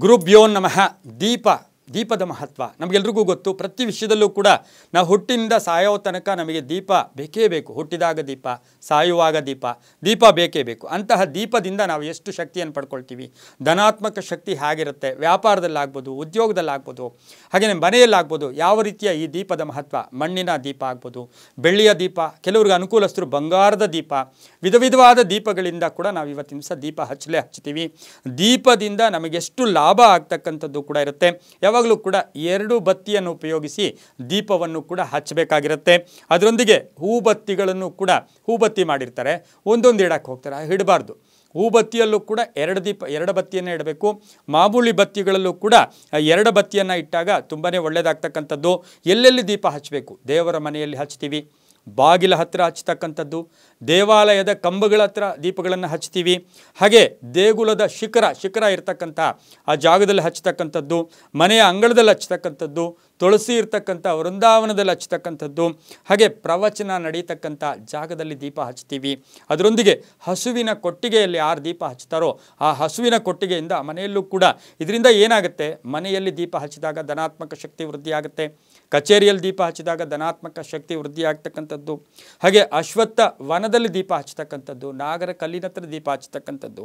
ಗುರುಭ್ಯೋ ನಮಃ. ದೀಪದ ಮಹತ್ವ ನಮಗೆಲ್ರಿಗೂ ಗೊತ್ತು. ಪ್ರತಿ ವಿಷಯದಲ್ಲೂ ಕೂಡ ನಾವು ಹುಟ್ಟಿನಿಂದ ಸಾಯೋ ತನಕ ನಮಗೆ ದೀಪ ಬೇಕೇ ಬೇಕು. ಹುಟ್ಟಿದಾಗ ದೀಪ, ಸಾಯುವಾಗ ದೀಪ ಬೇಕೇ ಬೇಕು. ಅಂತಹ ದೀಪದಿಂದ ನಾವು ಎಷ್ಟು ಶಕ್ತಿಯನ್ನು ಪಡ್ಕೊಳ್ತೀವಿ. ಧನಾತ್ಮಕ ಶಕ್ತಿ ಹೇಗಿರುತ್ತೆ, ವ್ಯಾಪಾರದಲ್ಲಾಗ್ಬೋದು, ಉದ್ಯೋಗದಲ್ಲಾಗ್ಬೋದು, ಹಾಗೆಯೇ ಮನೆಯಲ್ಲಾಗ್ಬೋದು. ಯಾವ ರೀತಿಯ ಈ ದೀಪದ ಮಹತ್ವ, ಮಣ್ಣಿನ ದೀಪ ಆಗ್ಬೋದು, ಬೆಳ್ಳಿಯ ದೀಪ, ಕೆಲವ್ರಿಗೆ ಅನುಕೂಲಸ್ಥರು ಬಂಗಾರದ ದೀಪ, ವಿಧವಾದ ದೀಪಗಳಿಂದ ಕೂಡ ನಾವು ಇವತ್ತಿನ ದಿವಸ ದೀಪ ಹಚ್ತೀವಿ. ದೀಪದಿಂದ ನಮಗೆಷ್ಟು ಲಾಭ ಆಗ್ತಕ್ಕಂಥದ್ದು ಕೂಡ ಇರುತ್ತೆ. ಯಾವಾಗಲೂ ಕೂಡ 2 ಬತ್ತಿಯನ್ನು ಉಪಯೋಗಿಸಿ ದೀಪವನ್ನು ಕೂಡ ಹಚ್ಚಬೇಕಾಗಿರುತ್ತೆ. ಅದರೊಂದಿಗೆ ಹೂಬತ್ತಿಗಳನ್ನು ಕೂಡ ಹೂಬತ್ತಿ ಮಾಡಿರ್ತಾರೆ, ಒಂದೊಂದು ಇಡಕ್ಕೆ ಹೋಗ್ತಾರೆ, ಇಡಬಾರ್ದು. ಹೂಬತ್ತಿಯಲ್ಲೂ ಕೂಡ 2 ಬತ್ತಿಯನ್ನು ಇಡಬೇಕು. ಮಾಮೂಲಿ ಬತ್ತಿಗಳಲ್ಲೂ ಕೂಡ 2 ಬತ್ತಿಯನ್ನು ಇಟ್ಟಾಗ ತುಂಬಾ ಒಳ್ಳೆಯದಾಗ್ತಕ್ಕಂಥದ್ದು. ಎಲ್ಲೆಲ್ಲಿ ದೀಪ ಹಚ್ಚಬೇಕು? ದೇವರ ಮನೆಯಲ್ಲಿ ಹಚ್ತೀವಿ, ಬಾಗಿಲ ಹತ್ತಿರ ಹಚ್ಚತಕ್ಕಂಥದ್ದು, ದೇವಾಲಯದ ಕಂಬಗಳ ಹತ್ರ ದೀಪಗಳನ್ನು ಹಚ್ತೀವಿ, ಹಾಗೆ ದೇಗುಲದ ಶಿಖರ ಇರ್ತಕ್ಕಂಥ ಆ ಜಾಗದಲ್ಲಿ ಹಚ್ಚತಕ್ಕಂಥದ್ದು, ಮನೆಯ ಅಂಗಳದಲ್ಲಿ ಹಚ್ಚತಕ್ಕಂಥದ್ದು, ತುಳಸಿ ಇರ್ತಕ್ಕಂಥ ವೃಂದಾವನದಲ್ಲಿ ಹಚ್ಚತಕ್ಕಂಥದ್ದು, ಹಾಗೆ ಪ್ರವಚನ ನಡೀತಕ್ಕಂಥ ಜಾಗದಲ್ಲಿ ದೀಪ ಹಚ್ತೀವಿ. ಅದರೊಂದಿಗೆ ಹಸುವಿನ ಕೊಟ್ಟಿಗೆಯಲ್ಲಿ ಯಾರು ದೀಪ ಹಚ್ತಾರೋ ಆ ಹಸುವಿನ ಕೊಟ್ಟಿಗೆಯಿಂದ ಮನೆಯಲ್ಲೂ ಕೂಡ ಇದರಿಂದ ಏನಾಗುತ್ತೆ, ಮನೆಯಲ್ಲಿ ದೀಪ ಹಚ್ಚಿದಾಗ ಧನಾತ್ಮಕ ಶಕ್ತಿ ವೃದ್ಧಿ ಆಗುತ್ತೆ. ಕಚೇರಿಯಲ್ಲಿ ದೀಪ ಹಚ್ಚಿದಾಗ ಧನಾತ್ಮಕ ಶಕ್ತಿ ವೃದ್ಧಿ ಆಗ್ತಕ್ಕಂಥದ್ದು. ಹಾಗೆ ಅಶ್ವತ್ಥ ವನದಲ್ಲಿ ದೀಪ ಹಚ್ಚತಕ್ಕಂಥದ್ದು, ನಾಗರ ಕಲ್ಲಿನ ಹತ್ರ ದೀಪ ಹಚ್ಚತಕ್ಕಂಥದ್ದು,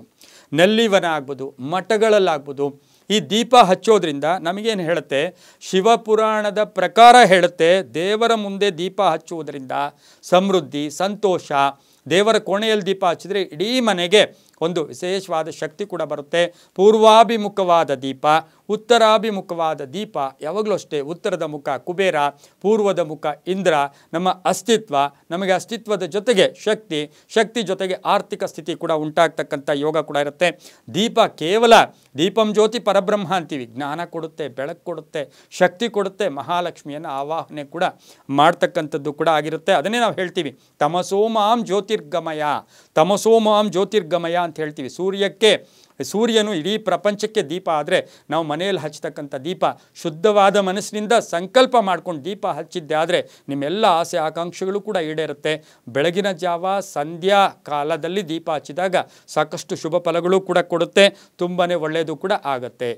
ನಲ್ಲಿ ವನ ಆಗ್ಬೋದು, ಮಠಗಳಲ್ಲಾಗ್ಬೋದು. ಈ ದೀಪ ಹಚ್ಚೋದ್ರಿಂದ ನಮಗೇನು ಹೇಳುತ್ತೆ, ಶಿವಪುರಾಣದ ಪ್ರಕಾರ ಹೇಳುತ್ತೆ, ದೇವರ ಮುಂದೆ ದೀಪ ಹಚ್ಚುವುದರಿಂದ ಸಮೃದ್ಧಿ, ಸಂತೋಷ. ದೇವರ ಕೋಣೆಯಲ್ಲಿ ದೀಪ ಹಚ್ಚಿದರೆ ಇಡೀ ಮನೆಗೆ ಒಂದು ವಿಶೇಷವಾದ ಶಕ್ತಿ ಕೂಡ ಬರುತ್ತೆ. ಪೂರ್ವಾಭಿಮುಖವಾದ ದೀಪ, ಉತ್ತರಾಭಿಮುಖವಾದ ದೀಪ. ಯಾವಾಗಲೂ ಅಷ್ಟೇ, ಉತ್ತರದ ಮುಖ ಕುಬೇರ, ಪೂರ್ವದ ಮುಖ ಇಂದ್ರ. ನಮ್ಮ ಅಸ್ತಿತ್ವ, ನಮಗೆ ಅಸ್ತಿತ್ವದ ಜೊತೆಗೆ ಶಕ್ತಿ ಜೊತೆಗೆ ಆರ್ಥಿಕ ಸ್ಥಿತಿ ಕೂಡ ಉಂಟಾಗ್ತಕ್ಕಂಥ ಯೋಗ ಕೂಡ ಇರುತ್ತೆ. ದೀಪ ಕೇವಲ ದೀಪಂ ಜ್ಯೋತಿ ಪರಬ್ರಹ್ಮ ಅಂತೀವಿ. ಜ್ಞಾನ ಕೊಡುತ್ತೆ, ಬೆಳಕು ಕೊಡುತ್ತೆ, ಶಕ್ತಿ ಕೊಡುತ್ತೆ, ಮಹಾಲಕ್ಷ್ಮಿಯನ್ನು ಆವಾಹನೆ ಕೂಡ ಮಾಡ್ತಕ್ಕಂಥದ್ದು ಕೂಡ ಆಗಿರುತ್ತೆ. ಅದನ್ನೇ ನಾವು ಹೇಳ್ತೀವಿ, ತಮಸೋಮಾಂ ಜ್ಯೋತಿರ್ಗಮಯ ಅಂತ ಹೇಳ್ತೀವಿ. ಸೂರ್ಯನು ಇಡೀ ಪ್ರಪಂಚಕ್ಕೆ ದೀಪ ಆದರೆ, ನಾವು ಮನೆಯಲ್ಲಿ ಹಚ್ಚತಕ್ಕಂಥ ದೀಪ ಶುದ್ಧವಾದ ಮನಸ್ಸಿನಿಂದ ಸಂಕಲ್ಪ ಮಾಡ್ಕೊಂಡು ದೀಪ ಹಚ್ಚಿದ್ದೆ ಆದರೆ ನಿಮ್ಮೆಲ್ಲ ಆಸೆ ಆಕಾಂಕ್ಷೆಗಳು ಕೂಡ ಈಡೇರುತ್ತೆ. ಬೆಳಗಿನ ಜಾವ ಸಂಧ್ಯಾ ಕಾಲದಲ್ಲಿ ದೀಪ ಹಚ್ಚಿದಾಗ ಸಾಕಷ್ಟು ಶುಭ ಫಲಗಳು ಕೂಡ ಕೊಡುತ್ತೆ, ತುಂಬಾ ಒಳ್ಳೆಯದು ಕೂಡ ಆಗುತ್ತೆ.